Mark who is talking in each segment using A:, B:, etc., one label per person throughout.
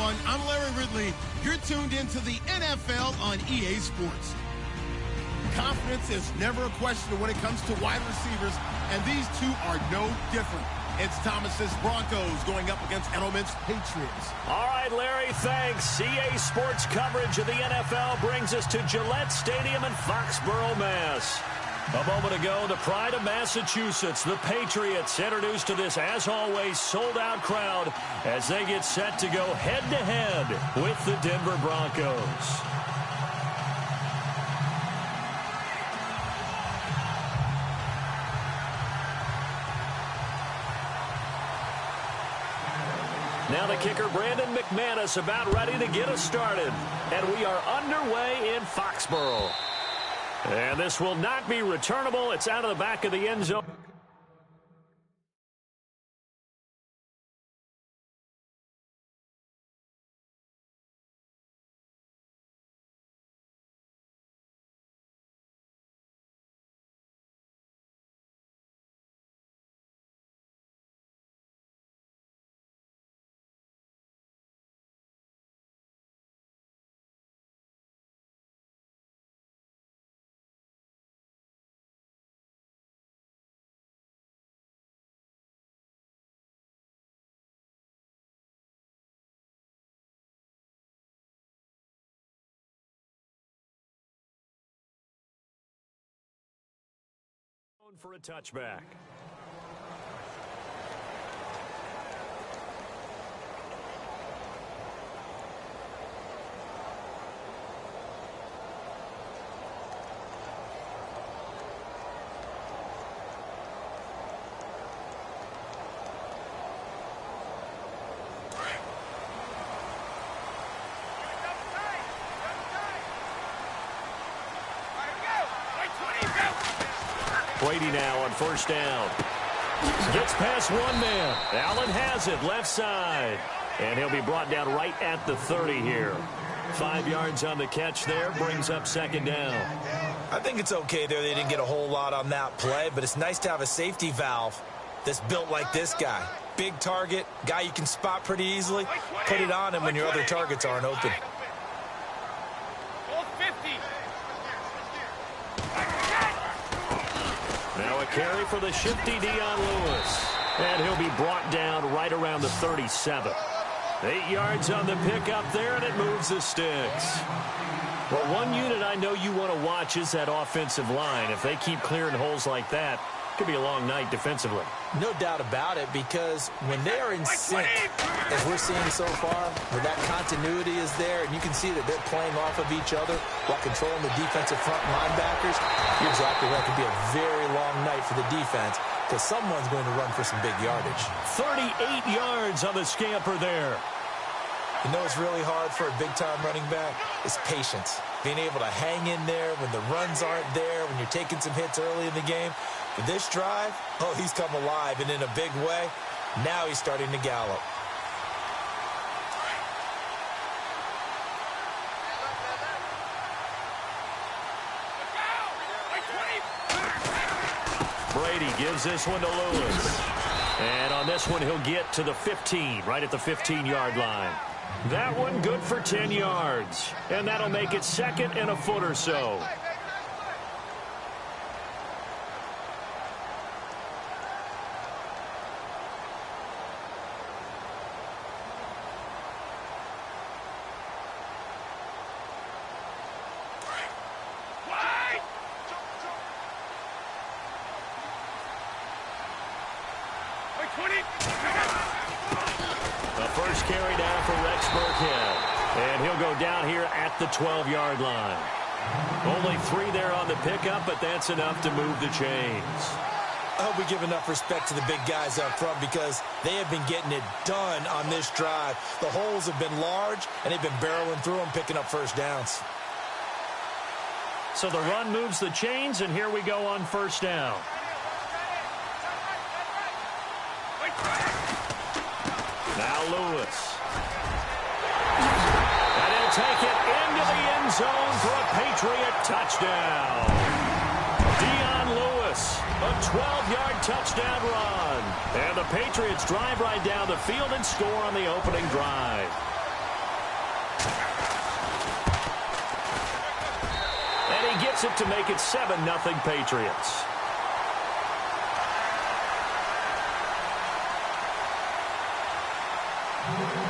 A: everyone. I'm Larry Ridley. You're tuned into the NFL on EA Sports. Confidence is never a question when it comes to wide receivers, and these two are no different. It's Thomas's Broncos going up against Edelman's Patriots.
B: All right, Larry, thanks. EA Sports coverage of the NFL brings us to Gillette Stadium in Foxborough, Mass. A moment ago, the pride of Massachusetts, the Patriots, introduced to this, as always, sold-out crowd as they get set to go head-to-head with the Denver Broncos. Now the kicker, Brandon McManus, about ready to get us started. And we are underway in Foxborough. And this will not be returnable. It's out of the back of the end zone. For a touchback. Brady now on first down. Gets past one man. Allen has it left side. And he'll be brought down right at the 30 here. 5 yards on the catch there. Brings up second down.
C: I think it's okay there. They didn't get a whole lot on that play, but it's nice to have a safety valve that's built like this guy. Big target, guy you can spot pretty easily. Put it on him when your other targets aren't open.
B: Now a carry for the shifty Dion Lewis. And he'll be brought down right around the 37. 8 yards on the pickup there, and it moves the sticks. Well, one unit I know you want to watch is that offensive line. If they keep clearing holes like that, it could be a long night defensively.
C: No doubt about it, because when they are in sync, as we're seeing so far, where that continuity is there, and you can see that they're playing off of each other while controlling the defensive front linebackers, you're exactly right. It could be a very long night for the defense, because someone's going to run for some big yardage.
B: 38 yards on the scamper there.
C: You know what's really hard for a big-time running back? Is patience. Being able to hang in there when the runs aren't there, when you're taking some hits early in the game. For this drive, oh, he's come alive, and in a big way. Now he's starting to gallop.
B: Brady gives this one to Lewis. And on this one, he'll get to the 15, right at the 15-yard line. That one good for 10 yards. And that'll make it second and a foot or so. The 12-yard line. Only 3 there on the pickup, but that's enough to move the chains.
C: I hope we give enough respect to the big guys up front, because they have been getting it done on this drive. The holes have been large, and they've been barreling through them, picking up first downs.
B: So the run moves the chains, and here we go on first down. Now Lewis. Take it into the end zone for a Patriot touchdown. Dion Lewis, a 12-yard touchdown run. And the Patriots drive right down the field and score on the opening drive. converts it to make it 7-0 Patriots.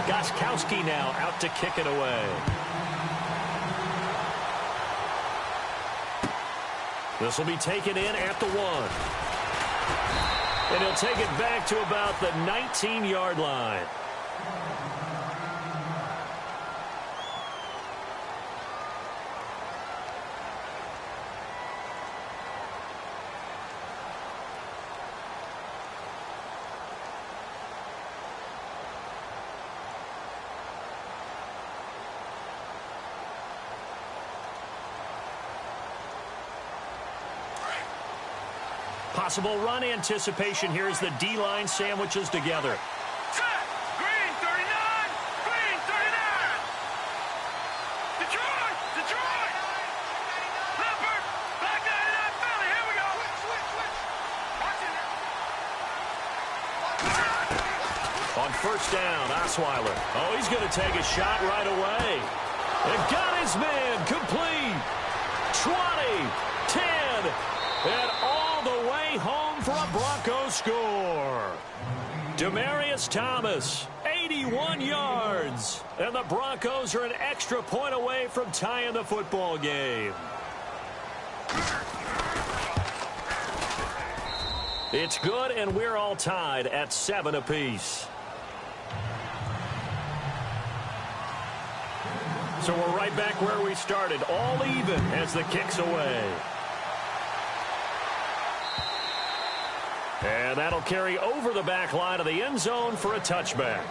B: Gostkowski now out to kick it away. This will be taken in at the 1. And he'll take it back to about the 19-yard line. Possible run anticipation here as the D-line sandwiches together.
D: Set! Green 39! Green 39! Detroit! Detroit! Leopard! Black 99 Philly! Here we go! Switch! Watch it!
B: On first down, Osweiler. Oh, he's going to take a shot right away. And got his man complete. 20, 10, and all the way home for a Broncos score. Demaryius Thomas, 81 yards. And the Broncos are an extra point away from tying the football game. It's good, and we're all tied at 7 apiece. So we're right back where we started, all even as the kick's away. And that'll carry over the back line of the end zone for a touchback.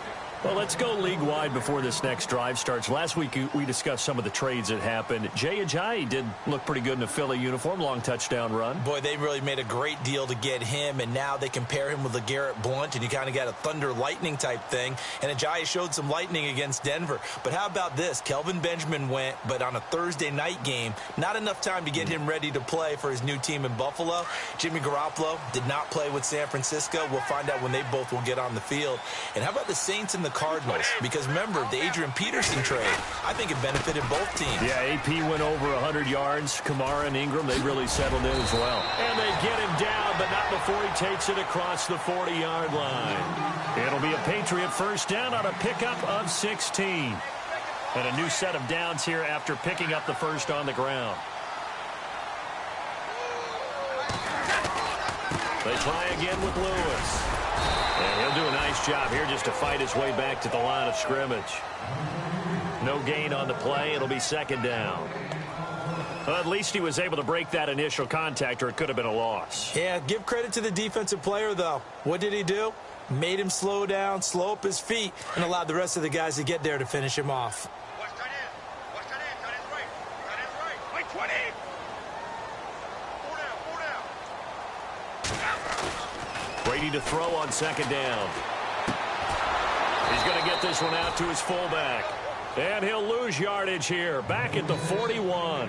B: Well, let's go league-wide before this next drive starts. Last week, we discussed some of the trades that happened. Jay Ajayi did look pretty good in a Philly uniform, long touchdown run.
C: Boy, they really made a great deal to get him, and now they compare him with LeGarrette Blount, and you kind of got a thunder-lightning type thing. And Ajayi showed some lightning against Denver. But how about this? Kelvin Benjamin went, but on a Thursday night game, not enough time to get him ready to play for his new team in Buffalo. Jimmy Garoppolo did not play with San Francisco. We'll find out when they both will get on the field. And how about the Saints and the Cardinals? Because remember, the Adrian Peterson trade, I think it benefited both teams.
B: Yeah, AP went over 100 yards. Kamara and Ingram, they really settled in as well. And they get him down, but not before he takes it across the 40-yard line. It'll be a Patriot first down on a pickup of 16. And a new set of downs here after picking up the first on the ground. They try again with Lewis. And he'll do a nice job here just to fight his way back to the line of scrimmage. No gain on the play. It'll be second down. Well, at least he was able to break that initial contact, or it could have been a loss.
C: Yeah, give credit to the defensive player, though. What did he do? Made him slow down, slow up his feet, and allowed the rest of the guys to get there to finish him off.
D: Watch that in. Watch that in. That is right. That is right. Wait, 20.
B: Brady to throw on second down. He's going to get this one out to his fullback. And he'll lose yardage here, back at the 41.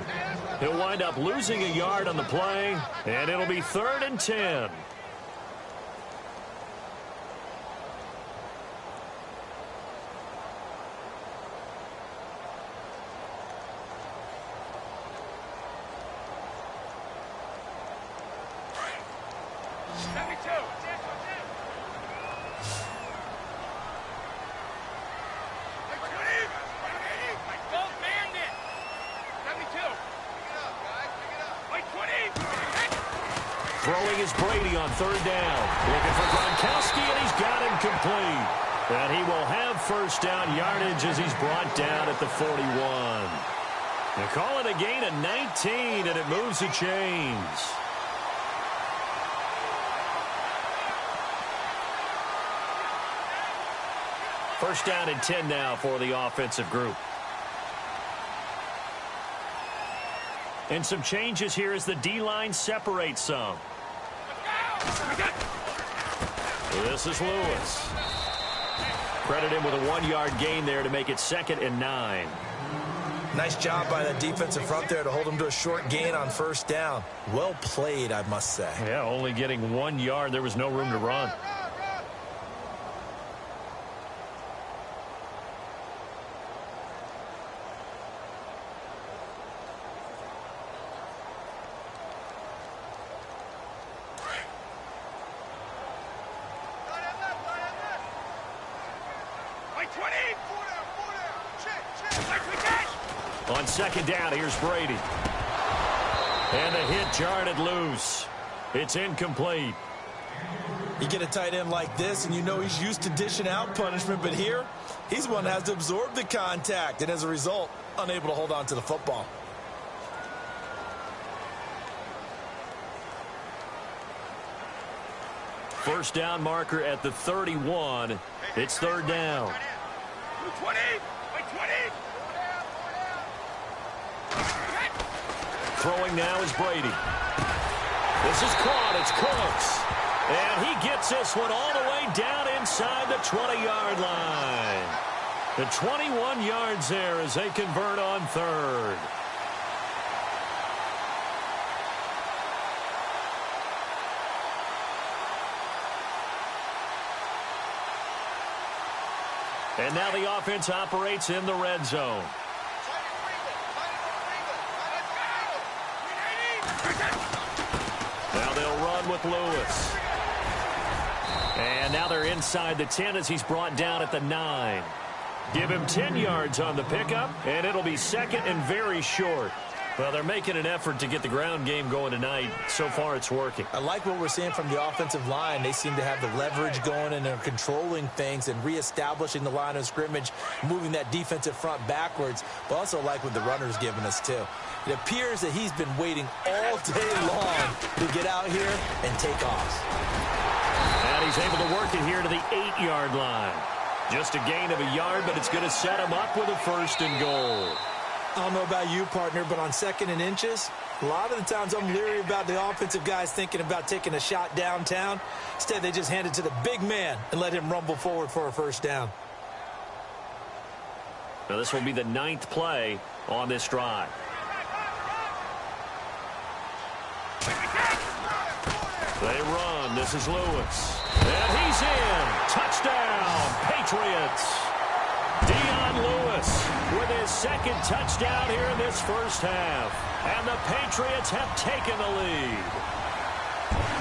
B: He'll wind up losing a yard on the play, and it'll be 3rd and 10. Throwing is Brady on 3rd down. Looking for Gronkowski, and he's got him complete. And he will have first down yardage as he's brought down at the 41. They call it a gain of 19, and it moves the chains. First down and 10 now for the offensive group. And some changes here as the D-line separates some. This is Lewis. Credit him with a 1-yard gain there to make it 2nd and 9.
C: Nice job by that defensive front there to hold him to a short gain on first down. Well played, I must say.
B: Yeah, only getting 1 yard. There was no room to run. On second down, here's Brady. And the hit jarred loose. It's incomplete.
C: You get a tight end like this, and you know he's used to dishing out punishment, but here, he's one that has to absorb the contact, and as a result, unable to hold on to the football.
B: First down marker at the 31. It's third down.
D: 20.
B: Throwing now is Brady. This is caught. It's Cooks. And he gets this one all the way down inside the 20-yard line. The 21 yards there as they convert on third. And now the offense operates in the red zone. Now they'll run with Lewis. And now they're inside the 10 as he's brought down at the 9. Give him 10 yards on the pickup, and it'll be second and very short. Well, they're making an effort to get the ground game going tonight. So far, it's working.
C: I like what we're seeing from the offensive line. They seem to have the leverage going, and they're controlling things and reestablishing the line of scrimmage, moving that defensive front backwards. But also like what the runner's giving us, too. It appears that he's been waiting all day long to get out here and take off.
B: And he's able to work it here to the 8-yard line. Just a gain of a yard, but it's going to set him up with a first and goal.
C: I don't know about you, partner, but on second and inches, a lot of the times I'm leery about the offensive guys thinking about taking a shot downtown. Instead, they just hand it to the big man and let him rumble forward for a first down.
B: Now this will be the 9th play on this drive. They run. This is Lewis. And he's in. Touchdown, Patriots. Dion Lewis with his second touchdown here in this first half. And the Patriots have taken the lead.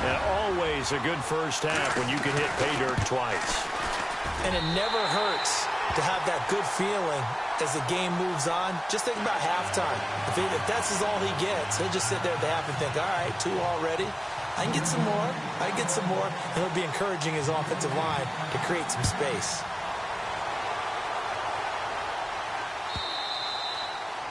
B: And always a good first half when you can hit pay dirt twice.
C: And it never hurts to have that good feeling as the game moves on. Just think about halftime. If that's all he gets, he'll just sit there at the half and think, all right, 2 already. I can get some more. I can get some more. And he'll be encouraging his offensive line to create some space.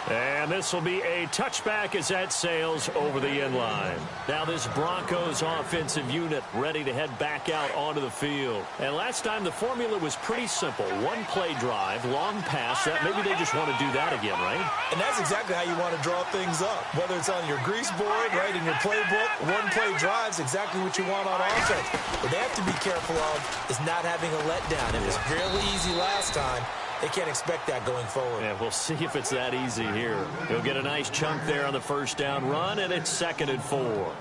B: And this will be a touchback as that sails over the end line. Now this Broncos offensive unit ready to head back out onto the field. And last time the formula was pretty simple. 1-play drive, long pass. Maybe they just want to do that again, right?
C: And that's exactly how you want to draw things up. Whether it's on your grease board, right, in your playbook, 1-play drives exactly what you want on offense. What they have to be careful of is not having a letdown. It was fairly easy last time. They can't expect that going forward.
B: Yeah, we'll see if it's that easy here. He'll get a nice chunk there on the first down run, and it's 2nd and 4.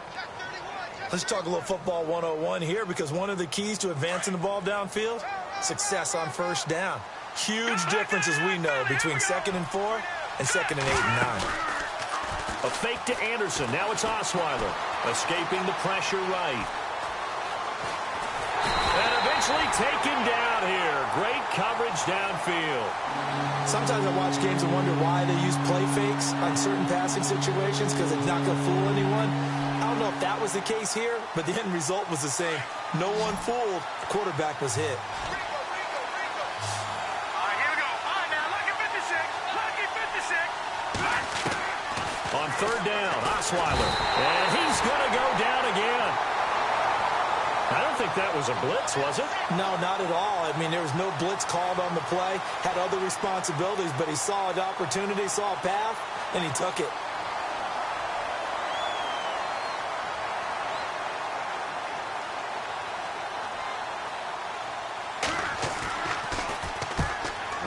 C: Let's talk a little football 101 here, because one of the keys to advancing the ball downfield, success on first down. Huge difference, as we know, between 2nd and 4 and 2nd and 8 and 9.
B: A fake to Anderson. Now it's Osweiler. Escaping the pressure right. And eventually taken down here. Great coverage downfield.
C: Sometimes I watch games and wonder why they use play fakes on certain passing situations, because it's not going to fool anyone. I don't know if that was the case here, but the end result was the same. No one fooled. The quarterback was hit.
D: All right, here we go. All right, now, lucky 56. Lucky 56.
B: On third down, Osweiler. And he's going to go down again. I don't think that was a blitz, was it?
C: No, not at all. I mean, there was no blitz called on the play. Had other responsibilities, but he saw an opportunity, saw a path, and he took it.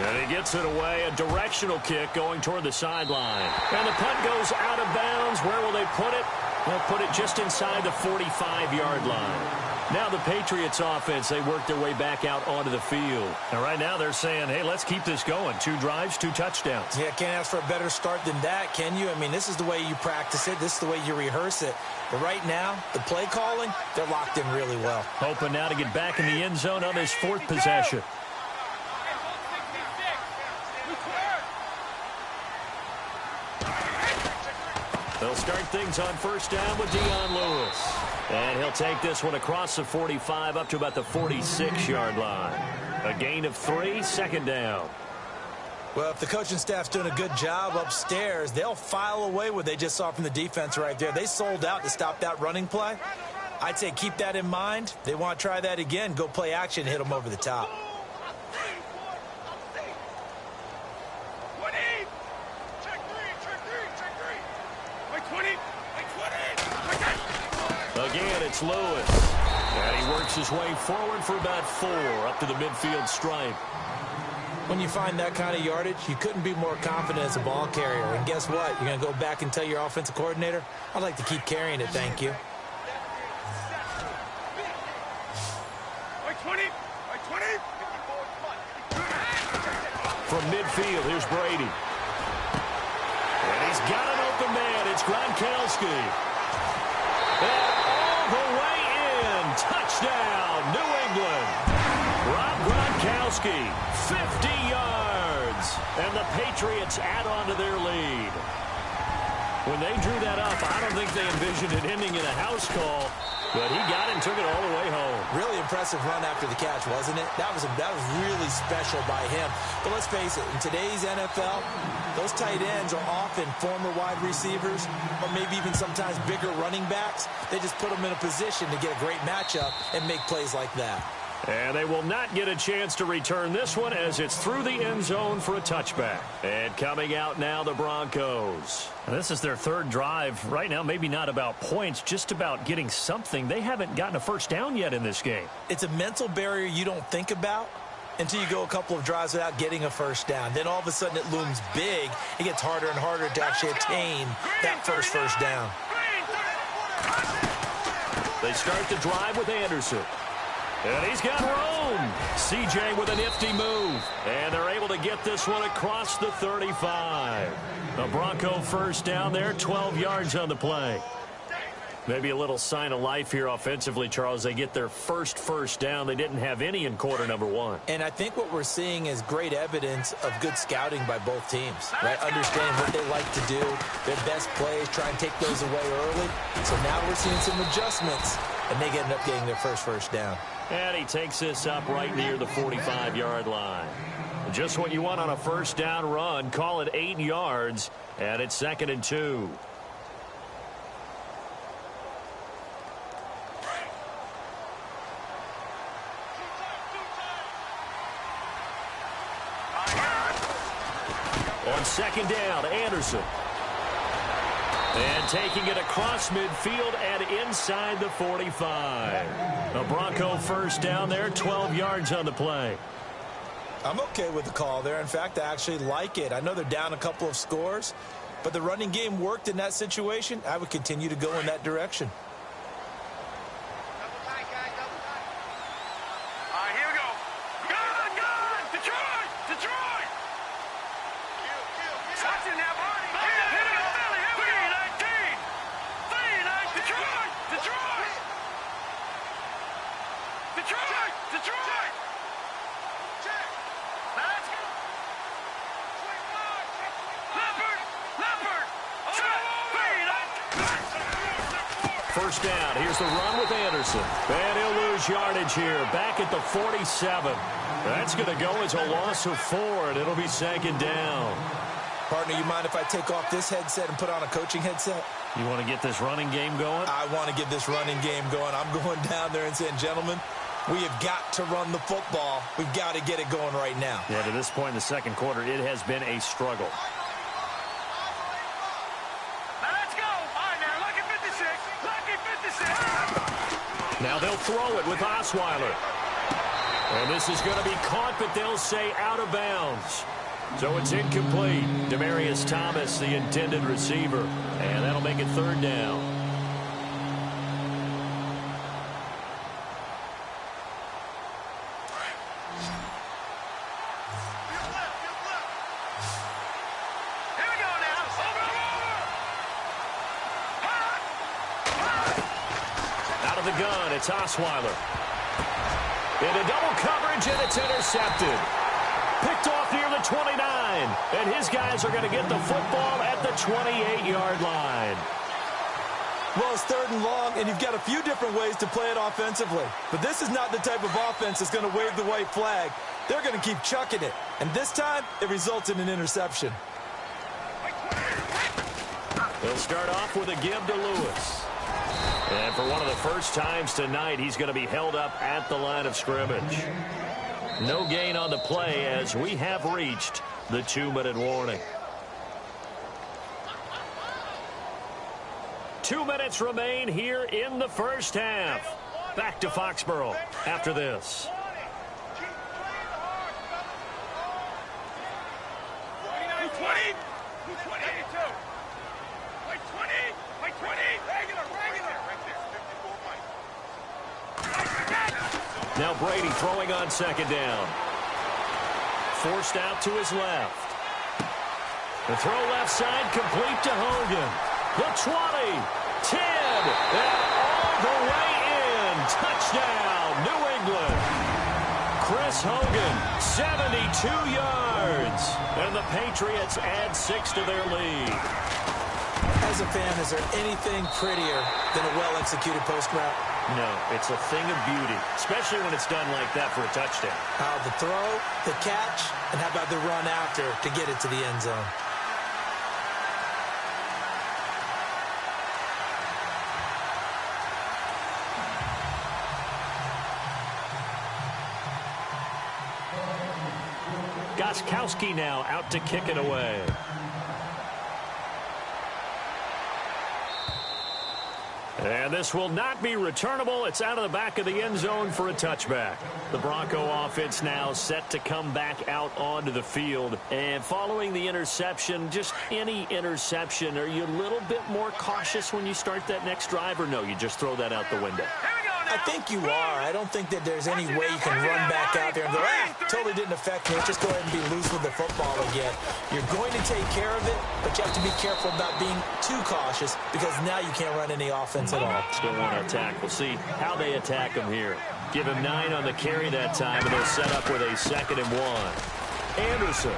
B: And he gets it away, a directional kick going toward the sideline. And the punt goes out of bounds. Where will they put it? They'll put it just inside the 45-yard line. Now the Patriots offense, they work their way back out onto the field. And right now they're saying, hey, let's keep this going. 2 drives, 2 touchdowns.
C: Yeah, can't ask for a better start than that, can you? I mean, this is the way you practice it. This is the way you rehearse it. But right now, the play calling, they're locked in really well.
B: Hoping now to get back in the end zone on his 4th possession. They'll start things on first down with Dion Lewis. And he'll take this one across the 45 up to about the 46-yard line. A gain of 3, second down.
C: Well, if the coaching staff's doing a good job upstairs, they'll file away what they just saw from the defense right there. They sold out to stop that running play. I'd say keep that in mind. They want to try that again. Go play action, hit them over the top.
B: Again, it's Lewis. And he works his way forward for about 4 up to the midfield stripe.
C: When you find that kind of yardage, you couldn't be more confident as a ball carrier. And guess what? You're going to go back and tell your offensive coordinator, I'd like to keep carrying it, thank you.
B: From midfield, here's Brady. And he's got an open man. It's Gronkowski. And all the way in. Touchdown, New England. Rob Gronkowski, 50 yards. And the Patriots add on to their lead. When they drew that up, I don't think they envisioned it ending in a house call. But he got it and took it all the way home.
C: Really impressive run after the catch, wasn't it? That was really special by him. But let's face it, in today's NFL, those tight ends are often former wide receivers or maybe even sometimes bigger running backs. They just put them in a position to get a great matchup and make plays like that.
B: And they will not get a chance to return this one as it's through the end zone for a touchback. And coming out now, the Broncos.
E: And this is their third drive. Right now, maybe not about points, just about getting something. They haven't gotten a first down yet in this game.
C: It's a mental barrier you don't think about until you go a couple of drives without getting a first down. Then all of a sudden it looms big. It gets harder and harder to actually attain that first down.
B: They start the drive with Anderson. And he's got room. CJ with a nifty move. And they're able to get this one across the 35. A Bronco first down there, 12 yards on the play. Maybe a little sign of life here offensively, Charles. They get their first down. They didn't have any in quarter number 1.
C: And I think what we're seeing is great evidence of good scouting by both teams, right? Understanding what they like to do, their best plays, try and take those away early. So now we're seeing some adjustments, and they end up getting their first down.
B: And he takes this up right near the 45-yard line. Just what you want on a first down run. Call it 8 yards, and it's 2nd and 2. On 2nd down, Anderson. And taking it across midfield and inside the 45. A Bronco first down there, 12 yards on the play.
C: I'm okay with the call there. In fact, I actually like it. I know they're down a couple of scores, but the running game worked in that situation. I would continue to go in that direction.
B: First down. Here's the run with Anderson. And he'll lose yardage here. Back at the 47. That's going to go as a loss of 4, and it'll be 2nd down.
C: Partner, you mind if I take off this headset and put on a coaching headset?
E: You want to get this running game going?
C: I want to get this running game going. I'm going down there and saying, gentlemen, we have got to run the football. We've got to get it going right now.
E: Yeah, to this point in the second quarter, it has been a struggle.
B: Now they'll throw it with Osweiler. And this is going to be caught, but they'll say out of bounds. So it's incomplete. Demaryius Thomas, the intended receiver. And that'll make it 3rd down. The gun, it's Osweiler. Into double coverage, and it's intercepted. Picked off near the 29. And his guys are going to get the football at the 28-yard line.
C: Well, it's 3rd and long, and you've got a few different ways to play it offensively. But this is not the type of offense that's going to wave the white flag. They're going to keep chucking it. And this time, it results in an interception.
B: They'll start off with a give to Lewis. And for one of the first times tonight, he's going to be held up at the line of scrimmage. No gain on the play as we have reached the 2-minute warning. 2 minutes remain here in the first half. Back to Foxborough after this. Now Brady throwing on 2nd down. Forced out to his left. The throw left side complete to Hogan. The 20, 10, and all the way in. Touchdown, New England. Chris Hogan, 72 yards. And the Patriots add 6 to their lead.
C: As a fan, is there anything prettier than a well-executed post route?
B: No, it's a thing of beauty, especially when it's done like that for a touchdown.
C: The throw, the catch, and how about the run after to get it to the end zone?
B: Gostkowski now out to kick it away. And this will not be returnable. It's out of the back of the end zone for a touchback. The Bronco offense now set to come back out onto the field. And following the interception, just any interception, are you a little bit more cautious when you start that next drive? Or no, you just throw that out the window?
C: I think you are. I don't think that there's any way you can run back out there and go, totally didn't affect me. Let's just go ahead and be loose with the football again. You're going to take care of it, but you have to be careful about being too cautious because now you can't run any offense at all.
B: Still want to attack. We'll see how they attack him here. Give him 9 on the carry that time, and they'll set up with a 2nd and 1. Anderson.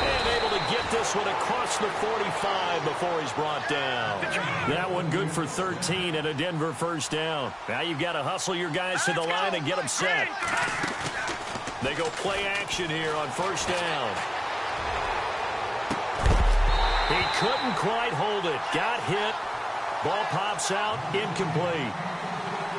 B: And able to get this one across the 45 before he's brought down. That one good for 13 and a Denver first down. Now you've got to hustle your guys to the line and get them set. They go play action here on first down. He couldn't quite hold it. Got hit. Ball pops out. Incomplete.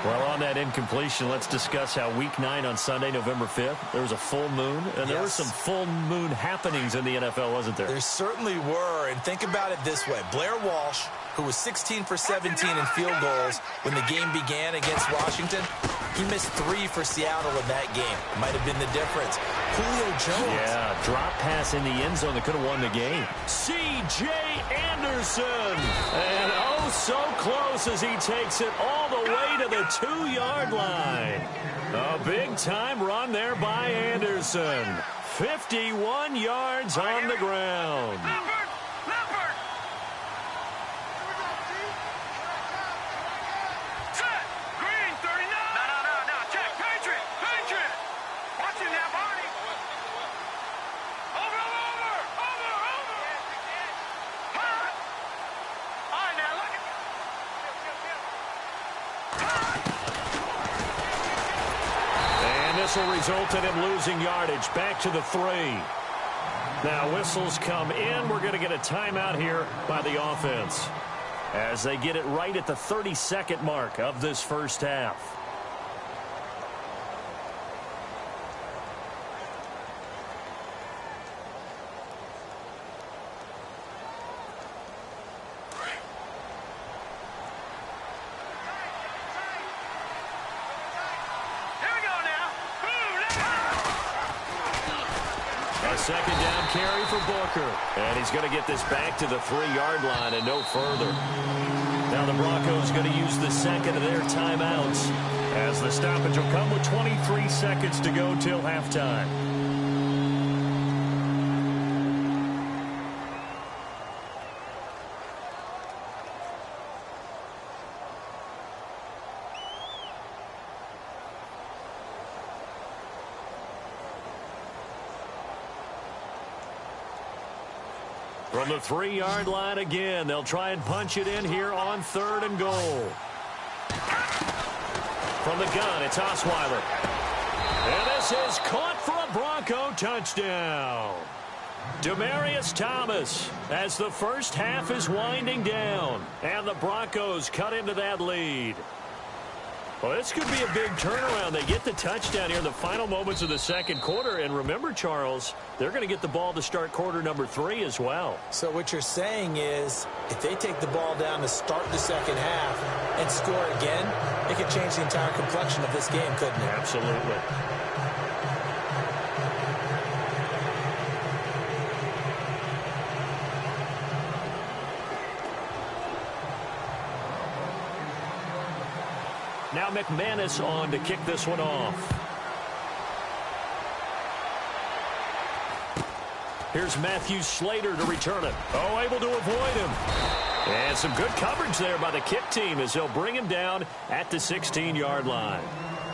B: Well, on that incompletion, let's discuss how Week 9 on Sunday, November 5th, there was a full moon, and there were some full moon happenings in the NFL, wasn't there?
C: There certainly were, and think about it this way. Blair Walsh, who was 16 for 17 in field goals when the game began against Washington, he missed 3 for Seattle in that game. Might have been the difference. Julio Jones.
B: Yeah, drop pass in the end zone that could have won the game. C.J. Anderson. And oh, so close as he takes it all the way to the 2-yard line. A big-time run there by Anderson. 51 yards on the ground. This will result in him losing yardage. Back to the 3. Now whistles come in. We're going to get a timeout here by the offense as they get it right at the 32nd mark of this first half. Second down carry for Booker. And he's going to get this back to the 3-yard line and no further. Now the Broncos going to use the second of their timeouts as the stoppage will come with 23 seconds to go till halftime. From the 3-yard line again, they'll try and punch it in here on 3rd and goal. From the gun, it's Osweiler. And this is caught for a Bronco touchdown. Demaryius Thomas as the first half is winding down. And the Broncos cut into that lead. Well, this could be a big turnaround. They get the touchdown here in the final moments of the second quarter. And remember, Charles, they're going to get the ball to start quarter number 3 as well.
C: So what you're saying is if they take the ball down to start the second half and score again, it could change the entire complexion of this game, couldn't it?
B: Absolutely. Now McManus on to kick this one off. Here's Matthew Slater to return it. Oh, able to avoid him. And some good coverage there by the kick team as they'll bring him down at the 16-yard line.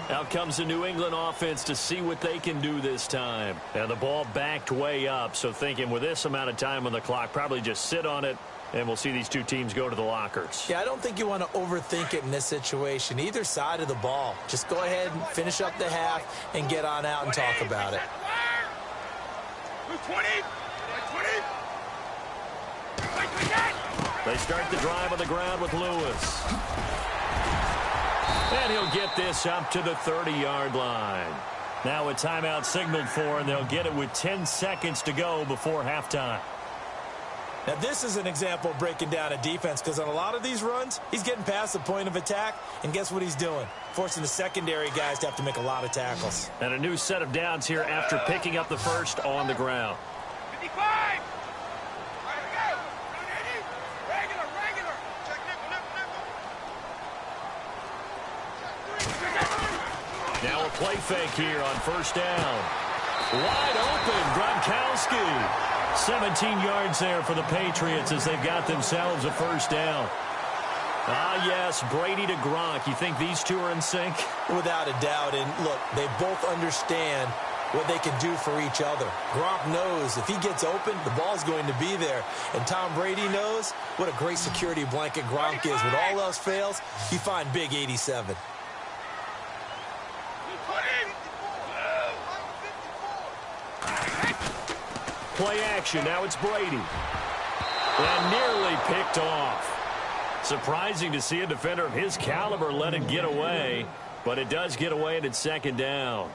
B: Out comes the New England offense to see what they can do this time. And the ball backed way up, so thinking with this amount of time on the clock, probably just sit on it. And we'll see these two teams go to the lockers.
C: Yeah, I don't think you want to overthink it in this situation. Either side of the ball. Just go ahead and finish up the half and get on out and talk about it.
D: 20.
B: They start the drive on the ground with Lewis. And he'll get this up to the 30-yard line. Now a timeout signaled for, and they'll get it with 10 seconds to go before halftime.
C: Now, this is an example of breaking down a defense because on a lot of these runs, he's getting past the point of attack, and guess what he's doing? Forcing the secondary guys to have to make a lot of tackles.
B: And a new set of downs here after picking up the first on the ground.
D: 55. All right, go. Regular. Check nickel.
B: Now a play fake here on first down. Wide open, Gronkowski. 17 yards there for the Patriots as they've got themselves a first down. Ah, yes, Brady to Gronk. You think these two are in sync?
C: Without a doubt. And look, they both understand what they can do for each other. Gronk knows if he gets open, the ball's going to be there. And Tom Brady knows what a great security blanket Gronk is. When all else fails, you find big 87.
B: Play action. Now it's Brady. And nearly picked off. Surprising to see a defender of his caliber let it get away. But it does get away and it's second down.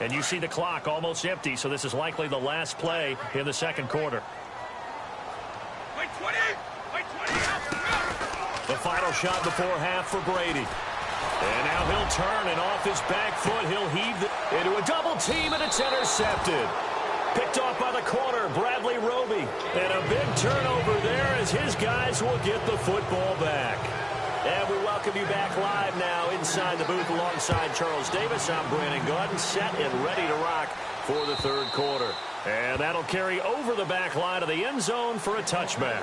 B: And you see the clock almost empty, so this is likely the last play in the second quarter.
D: Wait 20.
B: The final shot before half for Brady. And now he'll turn, and off his back foot, he'll heave into a double team, and it's intercepted. Picked off by the corner, Bradley Roby. And a big turnover there as his guys will get the football back. And we welcome you back live now inside the booth alongside Charles Davis. I'm Brandon Gaudin, set and ready to rock for the third quarter. And that'll carry over the back line of the end zone for a touchback.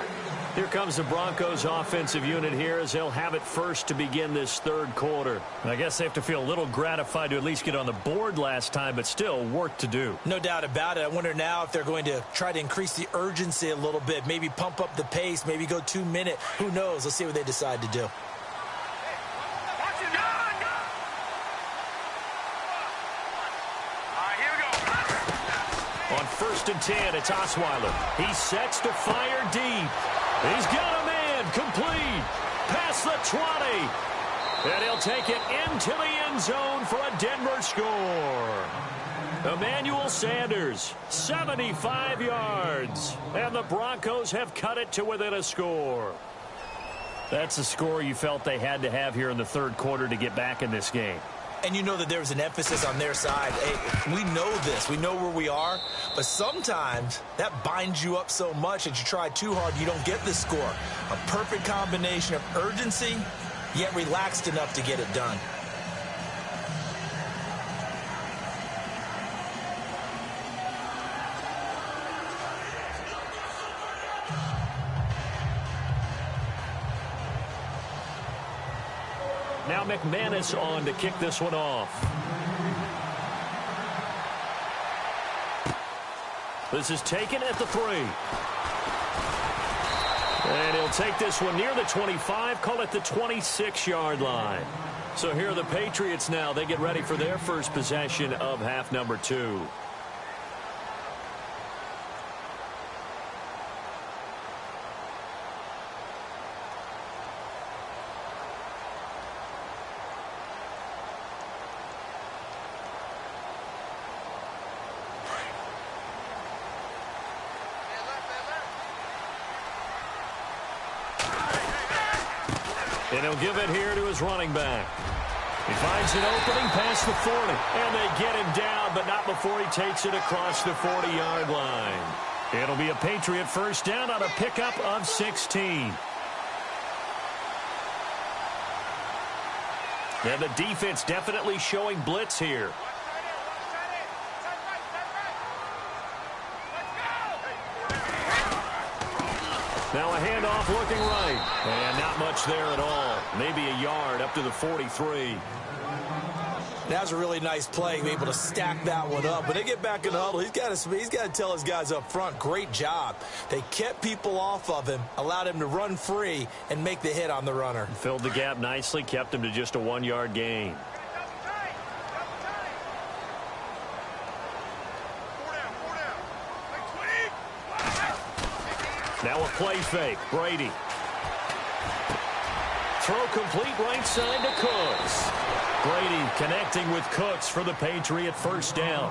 B: Here comes the Broncos offensive unit here as they'll have it first to begin this third quarter. And I guess they have to feel a little gratified to at least get on the board last time, but still work to do.
C: No doubt about it. I wonder now if they're going to try to increase the urgency a little bit, maybe pump up the pace, maybe go 2 minute. Who knows? Let's see what they decide to do.
B: On 1st and 10, it's Osweiler. He sets to fire deep. He's got a man complete. Past the 20. And he'll take it into the end zone for a Denver score. Emmanuel Sanders, 75 yards. And the Broncos have cut it to within a score. That's the score you felt they had to have here in the third quarter to get back in this game.
C: And you know that there was an emphasis on their side. Hey, we know this. We know where we are. But sometimes that binds you up so much that you try too hard, you don't get the score. A perfect combination of urgency, yet relaxed enough to get it done.
B: Now McManus on to kick this one off. This is taken at the 3. And he'll take this one near the 25, call it the 26-yard line. So here are the Patriots now. They get ready for their first possession of half number 2. And he'll give it here to his running back. He finds an opening past the 40. And they get him down, but not before he takes it across the 40-yard line. It'll be a Patriot first down on a pickup of 16. And the defense definitely showing blitz here. Now a handoff looking right. And not much there at all. Maybe a yard up to the 43.
C: That's a really nice play, be able to stack that one up. But they get back in the huddle. He's got to tell his guys up front, great job. They kept people off of him, allowed him to run free, and make the hit on the runner.
B: Filled the gap nicely, kept him to just a 1-yard gain. Now a play fake. Brady. Throw complete right side to Cooks. Brady connecting with Cooks for the Patriot first down.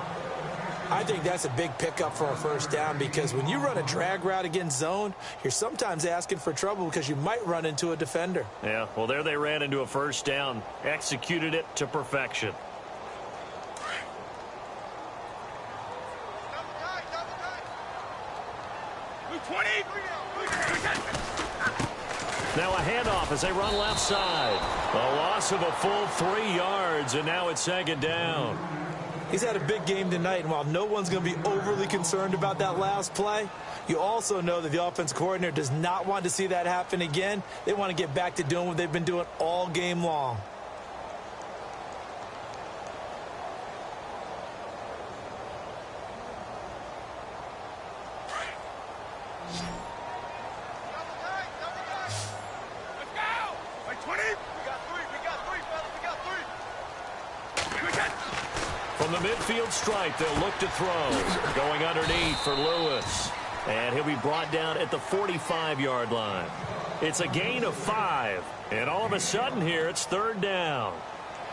C: I think that's a big pickup for a first down because when you run a drag route against zone, you're sometimes asking for trouble because you might run into a defender.
B: Yeah, well, there they ran into a first down. Executed it to perfection. Now a handoff as they run left side. A loss of a full 3 yards, and now it's second down.
C: He's had a big game tonight, and while no one's going to be overly concerned about that last play, you also know that the offense coordinator does not want to see that happen again. They want to get back to doing what they've been doing all game long.
B: From the midfield stripe, they'll look to throw. Going underneath for Lewis. And he'll be brought down at the 45-yard line. It's a gain of 5. And all of a sudden here, it's third down.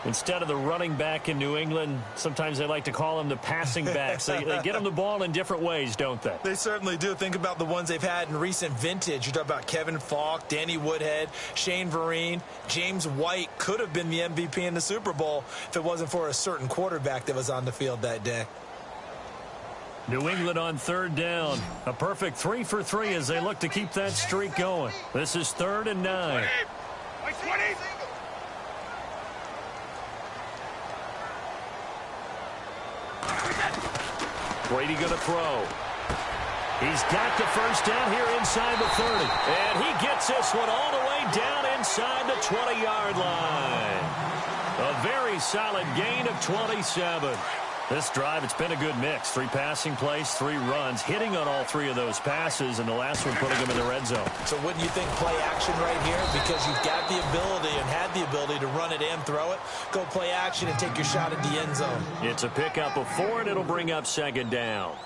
B: Instead of the running back in New England, sometimes they like to call them the passing backs. They get them the ball in different ways, don't they?
C: They certainly do. Think about the ones they've had in recent vintage. You talk about Kevin Falk, Danny Woodhead, Shane Vereen, James White could have been the MVP in the Super Bowl if it wasn't for a certain quarterback that was on the field that day.
B: New England on third down. A perfect 3 for 3 as they look to keep that streak going. This is 3rd and 9. Brady going to throw. He's got the first down here inside the 30. And he gets this one all the way down inside the 20-yard line. A very solid gain of 27. This drive, it's been a good mix. 3 passing plays, 3 runs, hitting on all 3 of those passes, and the last one putting him in the red zone.
C: So wouldn't you think play action right here? Because you've got the ability and had the ability to run it and throw it. Go play action and take your shot at the end zone.
B: It's a pickup of 4, and it'll bring up second down.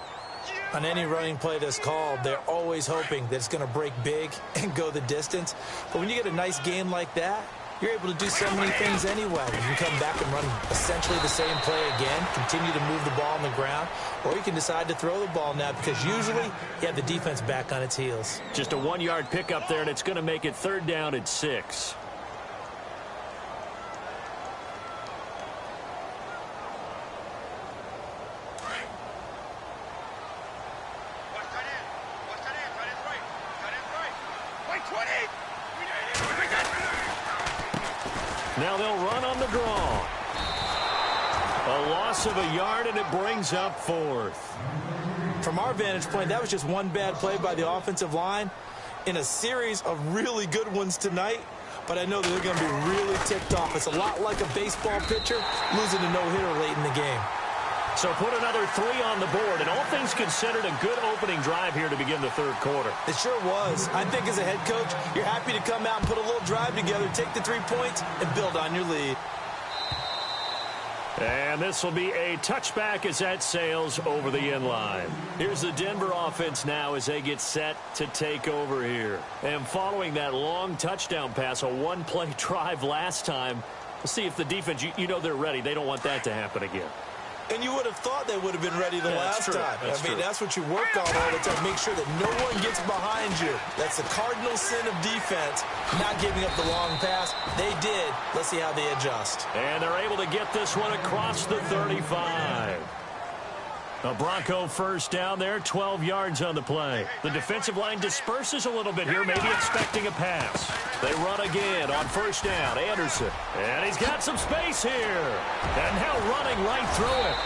C: On any running play that's called, they're always hoping that it's going to break big and go the distance. But when you get a nice game like that, you're able to do so many things anyway. You can come back and run essentially the same play again, continue to move the ball on the ground, or you can decide to throw the ball now because usually you have the defense back on its heels.
B: Just a 1-yard pickup there, and it's going to make it 3rd down at 6. Now they'll run on the draw. A loss of a yard, and it brings up 4th.
C: From our vantage point, that was just one bad play by the offensive line in a series of really good ones tonight. But I know that they're going to be really ticked off. It's a lot like a baseball pitcher losing a no-hitter late in the game.
B: So put another 3 on the board, and all things considered, a good opening drive here to begin the third quarter.
C: It sure was. I think as a head coach, you're happy to come out and put a little drive together, take the 3 points, and build on your lead.
B: And this will be a touchback as that sails over the end line. Here's the Denver offense now as they get set to take over here. And following that long touchdown pass, a one-play drive last time, we'll see if the defense, you know they're ready. They don't want that to happen again.
C: And you would have thought they would have been ready the last time. That's what you work on all the time. Make sure that no one gets behind you. That's the cardinal sin of defense, not giving up the long pass. They did. Let's see how they adjust.
B: And they're able to get this one across the 35. A Bronco first down there, 12 yards on the play. The defensive line disperses a little bit here, maybe expecting a pass. They run again on first down. Anderson. And he's got some space here. And now running right through it.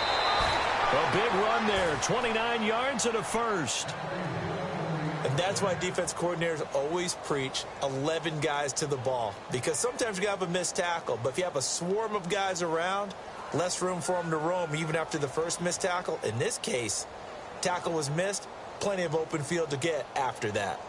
B: A big run there, 29 yards and a first.
C: And that's why defense coordinators always preach 11 guys to the ball. Because sometimes you have a missed tackle, but if you have a swarm of guys around, less room for them to roam even after the first missed tackle. In this case, tackle was missed, plenty of open field to get after that.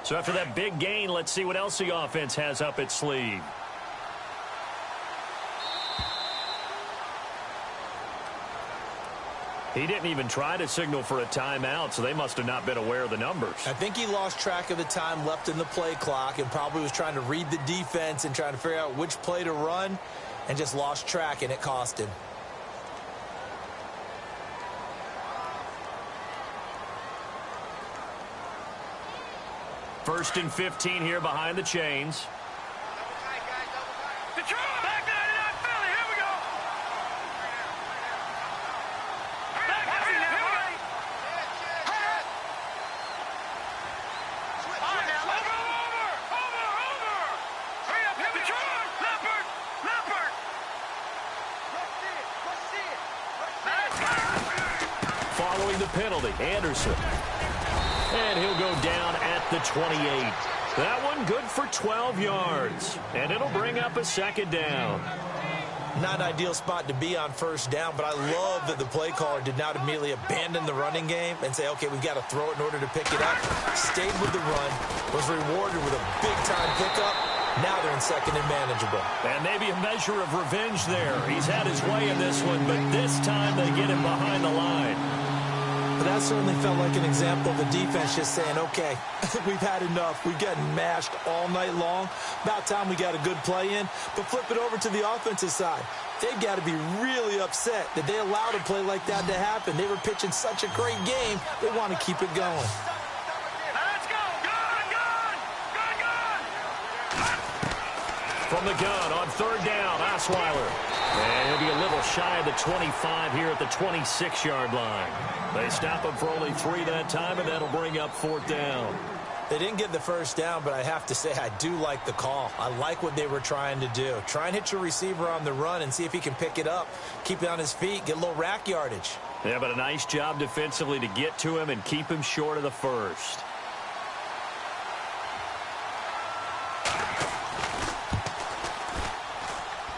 B: So after that big gain, let's see what else the offense has up its sleeve. He didn't even try to signal for a timeout, so they must have not been aware of the numbers.
C: I think he lost track of the time left in the play clock and probably was trying to read the defense and trying to figure out which play to run and just lost track, and it cost him.
B: First and 15 here behind the chains.
D: Back to 99 Philly. Here we go. Back here we go. Over. Hurry up, here we go. Leopard.
B: Following the penalty, Anderson. And he'll go down at the 28. That one good for 12 yards. And it'll bring up a second down.
C: Not an ideal spot to be on first down, but I love that the play caller did not immediately abandon the running game and say, okay, we've got to throw it in order to pick it up. Stayed with the run, was rewarded with a big-time pickup. Now they're in second and manageable.
B: And maybe a measure of revenge there. He's had his way in this one, but this time they get him behind the line.
C: But that certainly felt like an example of the defense just saying, okay, we've had enough. We've gotten mashed all night long. About time we got a good play in. But flip it over to the offensive side. They've got to be really upset that they allowed a play like that to happen. They were pitching such a great game. They want to keep it going.
D: Let's go. Gun.
B: From the gun on third down, Osweiler. And he'll be a little shy of the 25 here at the 26-yard line. They stop him for only 3 that time, and that'll bring up fourth down.
C: They didn't get the first down, but I have to say I do like the call. I like what they were trying to do. Try and hit your receiver on the run and see if he can pick it up, keep it on his feet, get a little rack yardage.
B: Yeah, but a nice job defensively to get to him and keep him short of the first.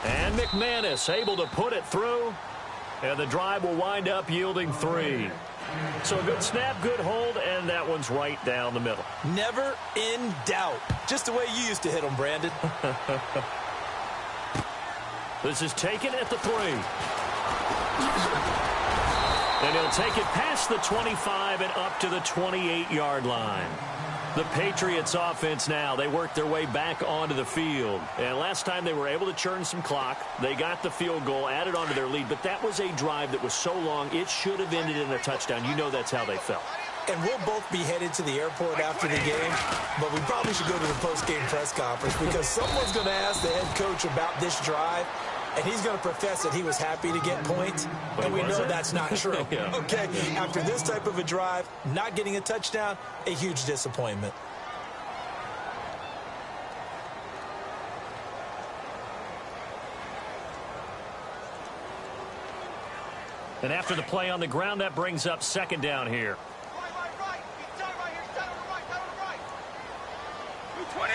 B: And McManus able to put it through. And the drive will wind up yielding 3. So a good snap, good hold, and that one's right down the middle.
C: Never in doubt. Just the way you used to hit them, Brandon.
B: This is taken at the 3. And he'll take it past the 25 and up to the 28-yard line. The Patriots offense now, they work their way back onto the field. And last time they were able to churn some clock. They got the field goal, added onto their lead. But that was a drive that was so long, it should have ended in a touchdown. You know that's how they felt.
C: And we'll both be headed to the airport after the game, but we probably should go to the post-game press conference because someone's going to ask the head coach about this drive, and he's going to profess that he was happy to get points, and we know that's not true.
B: Yeah.
C: Okay, after this type of a drive, not getting a touchdown, a huge disappointment.
E: And after the play on the ground, that brings up second down here.
D: Right. Start right here. Start on the right. Start on the right. 220.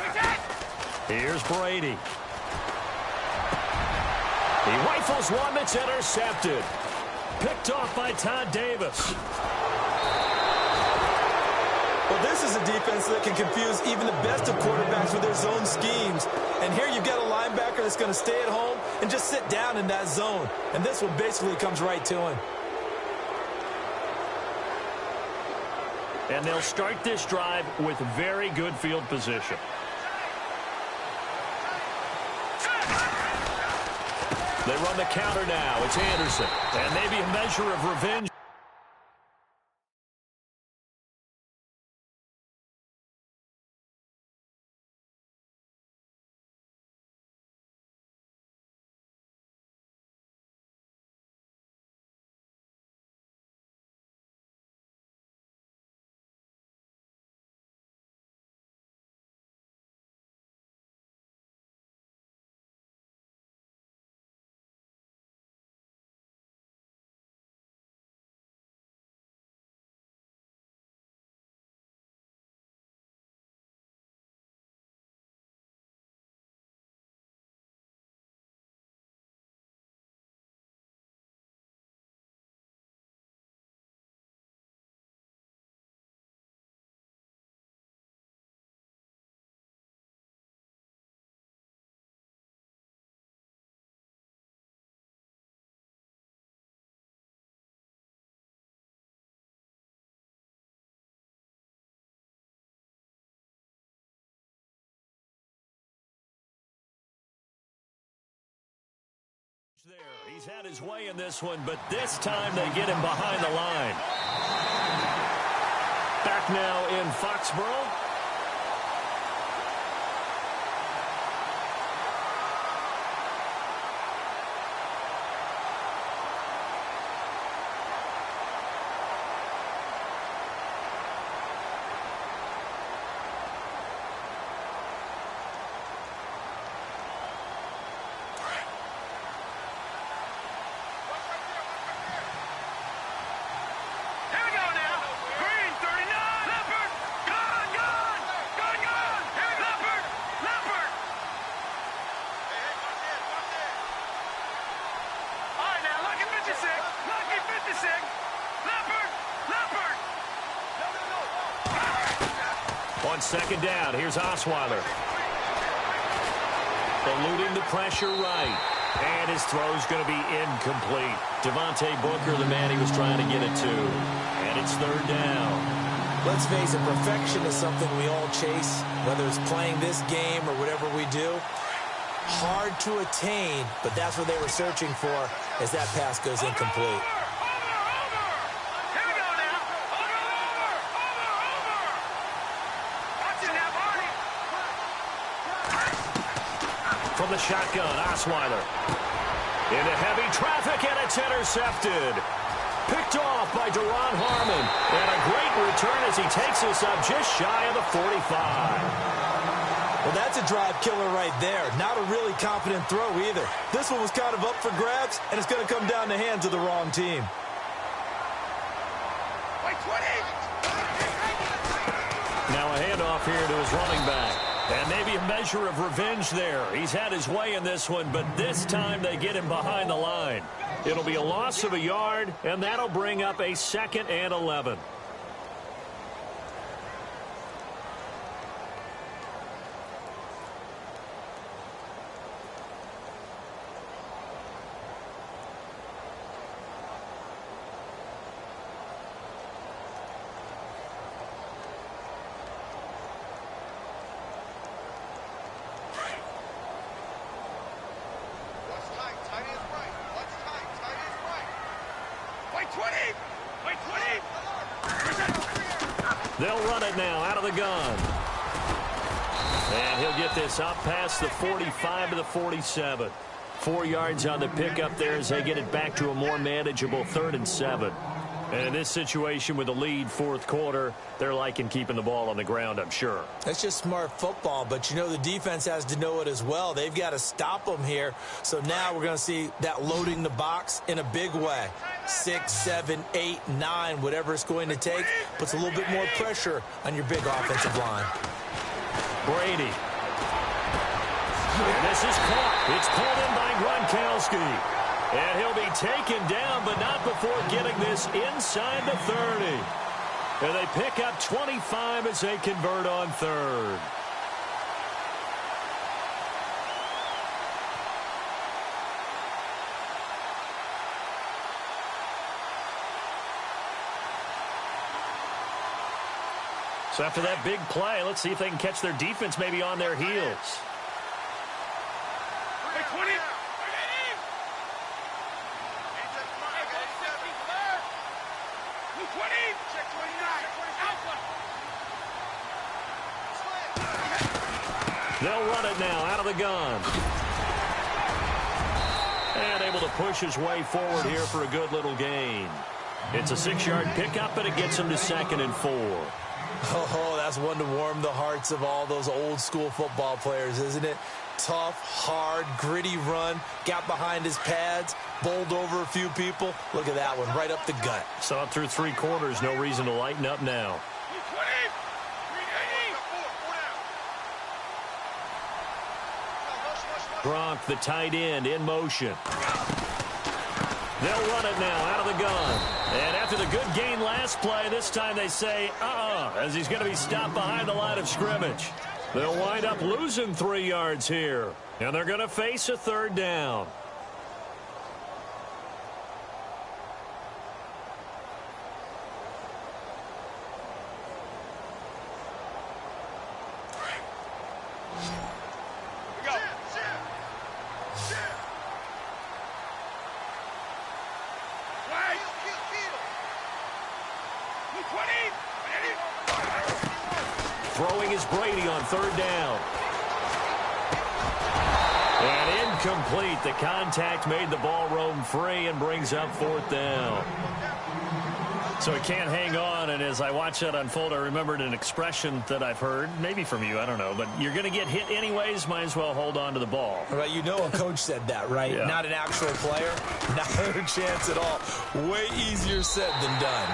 D: 220.
E: Here's Brady. He rifles one that's intercepted. Picked off by Todd Davis.
C: Well, this is a defense that can confuse even the best of quarterbacks with their zone schemes. And here you've got a linebacker that's going to stay at home and just sit down in that zone. And this one basically comes right to him.
E: And they'll start this drive with very good field position. They run the counter now. It's Anderson. And maybe a measure of revenge. There. He's had his way in this one, but this time they get him behind the line. Back now in Foxborough. On second down, here's Osweiler. Eluding the pressure right. And his throw's going to be incomplete. Devontae Booker, the man he was trying to get it to. And it's third down.
C: Let's face it, perfection is something we all chase, whether it's playing this game or whatever we do. Hard to attain, but that's what they were searching for as that pass goes incomplete.
E: From the shotgun, Osweiler. Into heavy traffic, and it's intercepted. Picked off by Deron Harmon. And a great return as he takes us up just shy of the 45.
C: Well, that's a drive killer right there. Not a really confident throw either. This one was kind of up for grabs, and it's going to come down the hands of the wrong team.
E: Now a handoff here to his running back. And maybe a measure of revenge there. He's had his way in this one, but this time they get him behind the line. It'll be a loss of a yard, and that'll bring up a 2nd and 11. They'll run it now out of the gun. And he'll get this up past the 45 to the 47. 4 yards on the pickup there as they get it back to a more manageable 3rd and 7.
B: And in this situation with the lead fourth quarter, they're liking keeping the ball on the ground, I'm sure.
C: That's just smart football, but you know the defense has to know it as well. They've got to stop them here. So now we're going to see that loading the box in a big way. 6, 7, 8, 9, whatever it's going to take, puts a little bit more pressure on your big offensive line.
B: Brady. And this is caught. It's pulled in by Gronkowski. And he'll be taken down, but not before getting this inside the 30. And they pick up 25 as they convert on third. So after that big play, let's see if they can catch their defense maybe on their heels. They'll run it now out of the gun. And able to push his way forward here for a good little gain. It's a 6-yard pickup, and it gets him to 2nd and 4.
C: Oh, that's one to warm the hearts of all those old school football players, isn't it? Tough, hard, gritty run. Got behind his pads, bowled over a few people. Look at that one, right up the gut.
B: Saw it through 3 quarters. No reason to lighten up now. Gronk, the tight end, in motion. They'll run it now out of the gun. And after the good gain last play, this time they say, as he's going to be stopped behind the line of scrimmage. They'll wind up losing 3 yards here. And they're going to face a 3rd down. Throwing is Brady on 3rd down. And incomplete. The contact made the ball roam free and brings up 4th down. So he can't hang on, and as I watch that unfold, I remembered an expression that I've heard, maybe from you, I don't know, but you're going to get hit anyways, might as well hold on to the ball.
C: Right, you know a coach said that, right?
B: Yeah.
C: Not an actual player. Not a chance at all. Way easier said than done.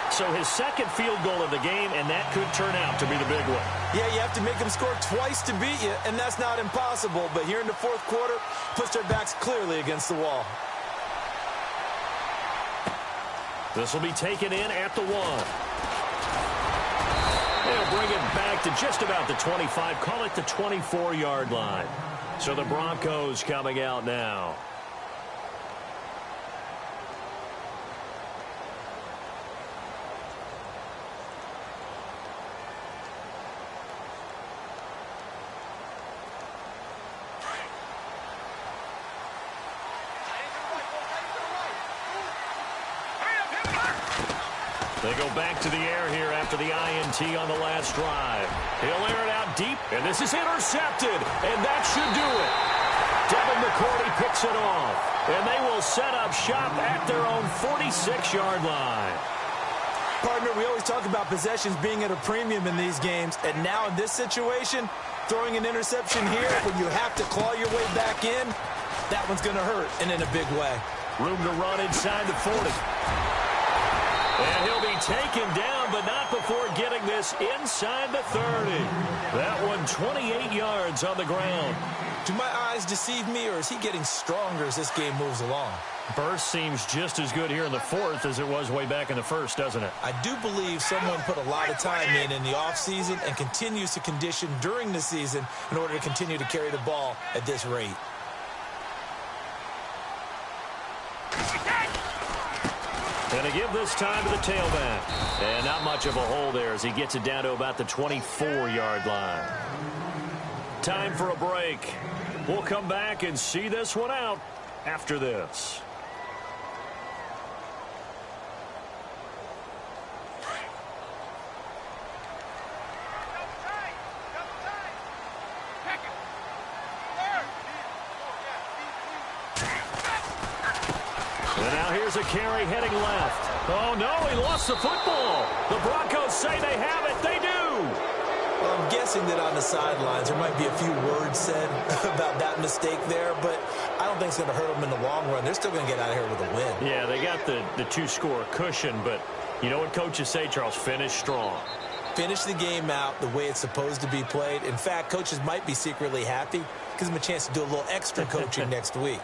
B: So his 2nd field goal of the game, and that could turn out to be the big one.
C: Yeah, you have to make them score twice to beat you, and that's not impossible. But here in the 4th quarter, puts their backs clearly against the wall.
B: This will be taken in at the 1. They'll bring it back to just about the 25, call it the 24-yard line. So the Broncos coming out now. They go back to the air here after the INT on the last drive. He'll air it out deep, and this is intercepted, and that should do it. Devin McCourty picks it off, and they will set up shop at their own 46-yard line.
C: Partner, we always talk about possessions being at a premium in these games, and now in this situation, throwing an interception here when you have to claw your way back in, that one's going to hurt, and in a big way.
B: Room to run inside the 40. And he'll be taken down, but not before getting this inside the 30. That one 28 yards on the ground.
C: Do my eyes deceive me, or is he getting stronger as this game moves along?
B: Burst seems just as good here in the 4th as it was way back in the 1st, doesn't it?
C: I do believe someone put a lot of time in the offseason and continues to condition during the season in order to continue to carry the ball at this rate.
B: And to give this time to the tailback. And not much of a hole there as he gets it down to about the 24-yard line. Time for a break. We'll come back and see this one out after this. And now here's a carry heading left. Oh, no, he lost the football. The Broncos say they have it. They do.
C: Well, I'm guessing that on the sidelines there might be a few words said about that mistake there, but I don't think it's going to hurt them in the long run. They're still going to get out of here with a win.
B: Yeah, they got the two-score cushion, but you know what coaches say, Charles? Finish strong.
C: Finish the game out the way it's supposed to be played. In fact, coaches might be secretly happy. Gives them a chance to do a little extra coaching next week.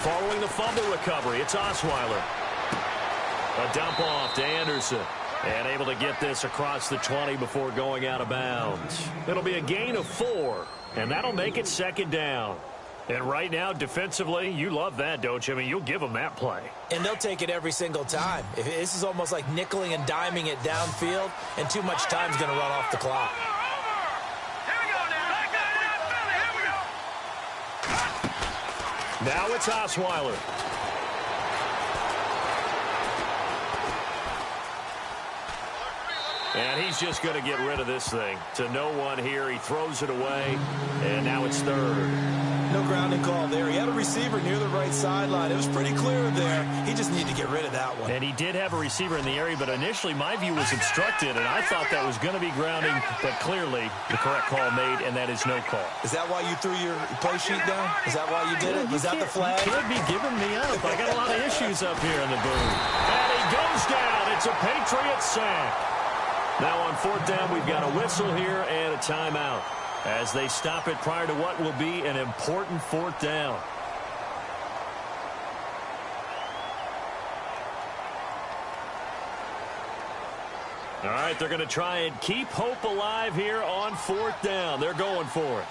B: Following the fumble recovery, it's Osweiler. A dump off to Anderson. And able to get this across the 20 before going out of bounds. It'll be a gain of 4, and that'll make it second down. And right now, defensively, you love that, don't you? I mean, you'll give them that play.
C: And they'll take it every single time. This is almost like nickeling and diming it downfield, and too much time's going to run off the clock.
B: Now it's Osweiler. And he's just going to get rid of this thing. To no one here. He throws it away, and now it's third.
C: No grounding call there. He had a receiver near the right sideline. It was pretty clear there. He just needed to get rid of that one.
B: And he did have a receiver in the area, but initially my view was obstructed, and I thought that was going to be grounding, but clearly the correct call made, and that is no call.
C: Is that why you threw your play sheet down? Is that why you did it? Was that the flag?
B: You can't be giving me up. I got a lot of issues up here in the booth. And he goes down. It's a Patriot sack. Now on fourth down, we've got a whistle here and a timeout as they stop it prior to what will be an important fourth down. All right, they're going to try and keep hope alive here on fourth down. They're going for it.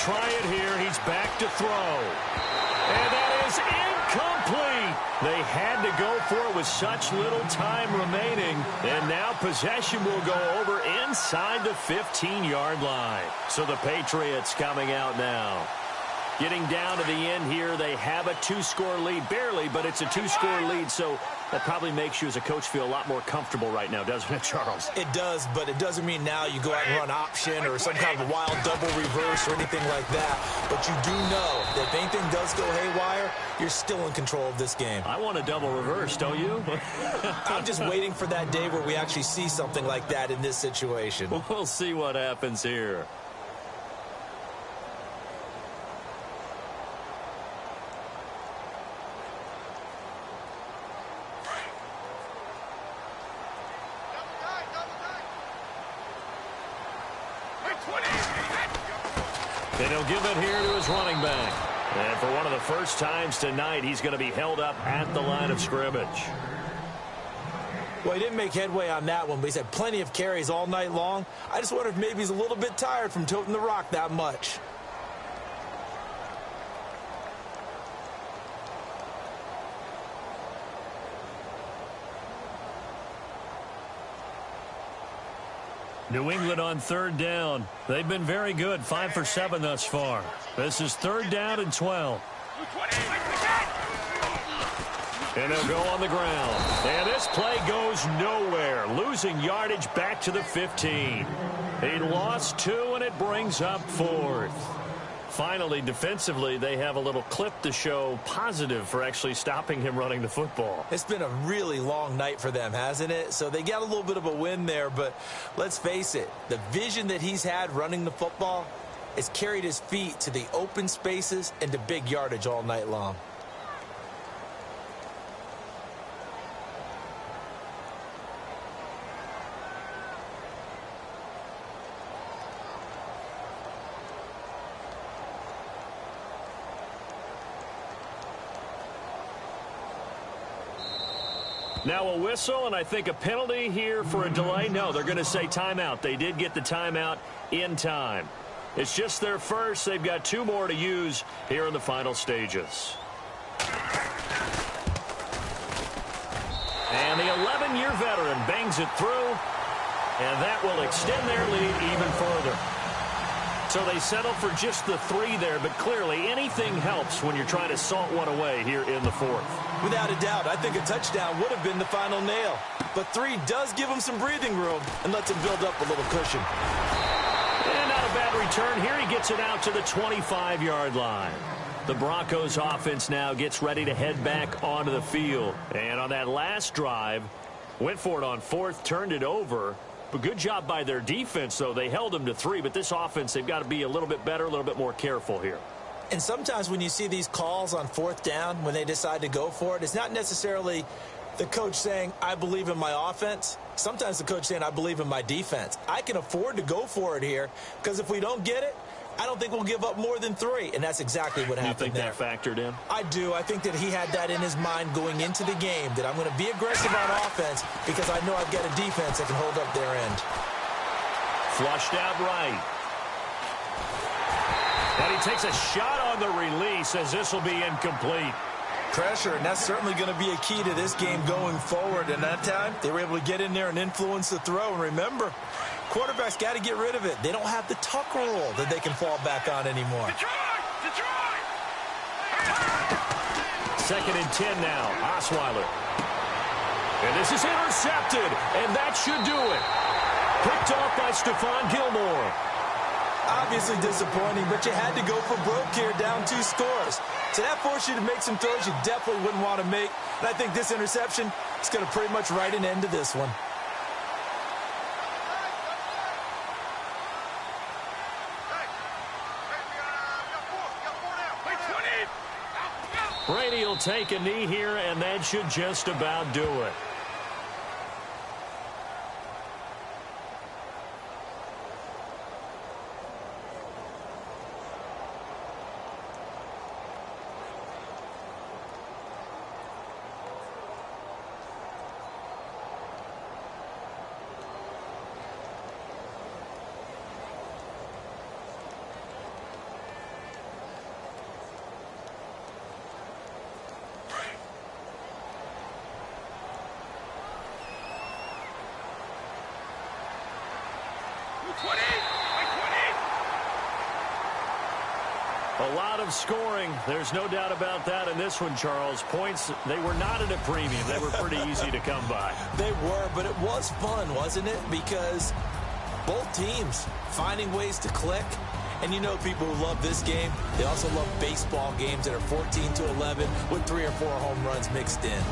B: Try it here. He's back to throw. And that is incomplete. They had to go for it with such little time remaining. And now possession will go over inside the 15-yard line. So the Patriots coming out now. Getting down to the end here, they have a two-score lead. Barely, but it's a two-score lead, so that probably makes you as a coach feel a lot more comfortable right now, doesn't it, Charles?
C: It does, but it doesn't mean now you go out and run option or some kind of a wild double reverse or anything like that. But you do know that if anything does go haywire, you're still in control of this game.
B: I want a double reverse, don't you?
C: I'm just waiting for that day where we actually see something like that in this situation.
B: We'll see what happens here. And he'll give it here to his running back. And for one of the first times tonight, he's going to be held up at the line of scrimmage.
C: Well, he didn't make headway on that one, but he's had plenty of carries all night long. I just wonder if maybe he's a little bit tired from toting the rock that much.
B: New England on third down. They've been very good, 5 for 7 thus far. This is third down and 12. And they'll go on the ground. And this play goes nowhere. Losing yardage back to the 15. He lost 2, and it brings up 4th. Finally, defensively, they have a little clip to show positive for actually stopping him running the football.
C: It's been a really long night for them, hasn't it? So they got a little bit of a win there, but let's face it, the vision that he's had running the football has carried his feet to the open spaces and to big yardage all night long.
B: Now a whistle, and I think a penalty here for a delay. No, they're going to say timeout. They did get the timeout in time. It's just their first. They've got 2 more to use here in the final stages. And the 11-year veteran bangs it through, and that will extend their lead even further. So they settle for just the 3 there, but clearly anything helps when you're trying to salt one away here in the 4th.
C: Without a doubt, I think a touchdown would have been the final nail. But 3 does give them some breathing room and lets them build up a little cushion.
B: And not a bad return here. He gets it out to the 25-yard line. The Broncos offense now gets ready to head back onto the field. And on that last drive, went for it on 4th, turned it over. But good job by their defense, though. They held them to 3, but this offense, they've got to be a little bit better, a little bit more careful here.
C: And sometimes when you see these calls on 4th down, when they decide to go for it, it's not necessarily the coach saying, I believe in my offense. Sometimes the coach saying, I believe in my defense. I can afford to go for it here because if we don't get it, I don't think we'll give up more than 3, and that's exactly what happened there.
B: You think that factored in?
C: I do. I think that he had that in his mind going into the game, that I'm going to be aggressive on offense because I know I've got a defense that can hold up their end.
B: Flushed out right. And he takes a shot on the release as this will be incomplete.
C: Pressure, and that's certainly going to be a key to this game going forward. And that time, they were able to get in there and influence the throw. And remember, quarterbacks got to get rid of it. They don't have the tuck roll that they can fall back on anymore.
D: Detroit!
B: 2nd and 10 now. Osweiler. And this is intercepted, and that should do it. Picked off by Stephon Gilmore.
C: Obviously disappointing, but you had to go for broke here, down 2 scores. So that forced you to make some throws you definitely wouldn't want to make. And I think this interception is going to pretty much write an end to this one.
B: Brady will take a knee here, and that should just about do it. A lot of scoring. There's no doubt about that in this one, Charles. Points, they were not at a premium. They were pretty easy to come by.
C: They were, but it was fun, wasn't it? Because both teams finding ways to click. And you know people who love this game, they also love baseball games that are 14-11 with 3 or 4 home runs mixed in.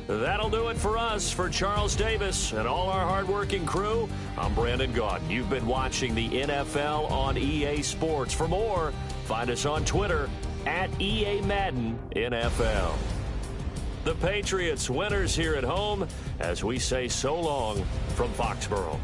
B: That'll do it for us. For Charles Davis and all our hardworking crew, I'm Brandon Gaudin. You've been watching the NFL on EA Sports. For more, find us on Twitter at EA Madden NFL. The Patriots winners here at home as we say so long from Foxborough.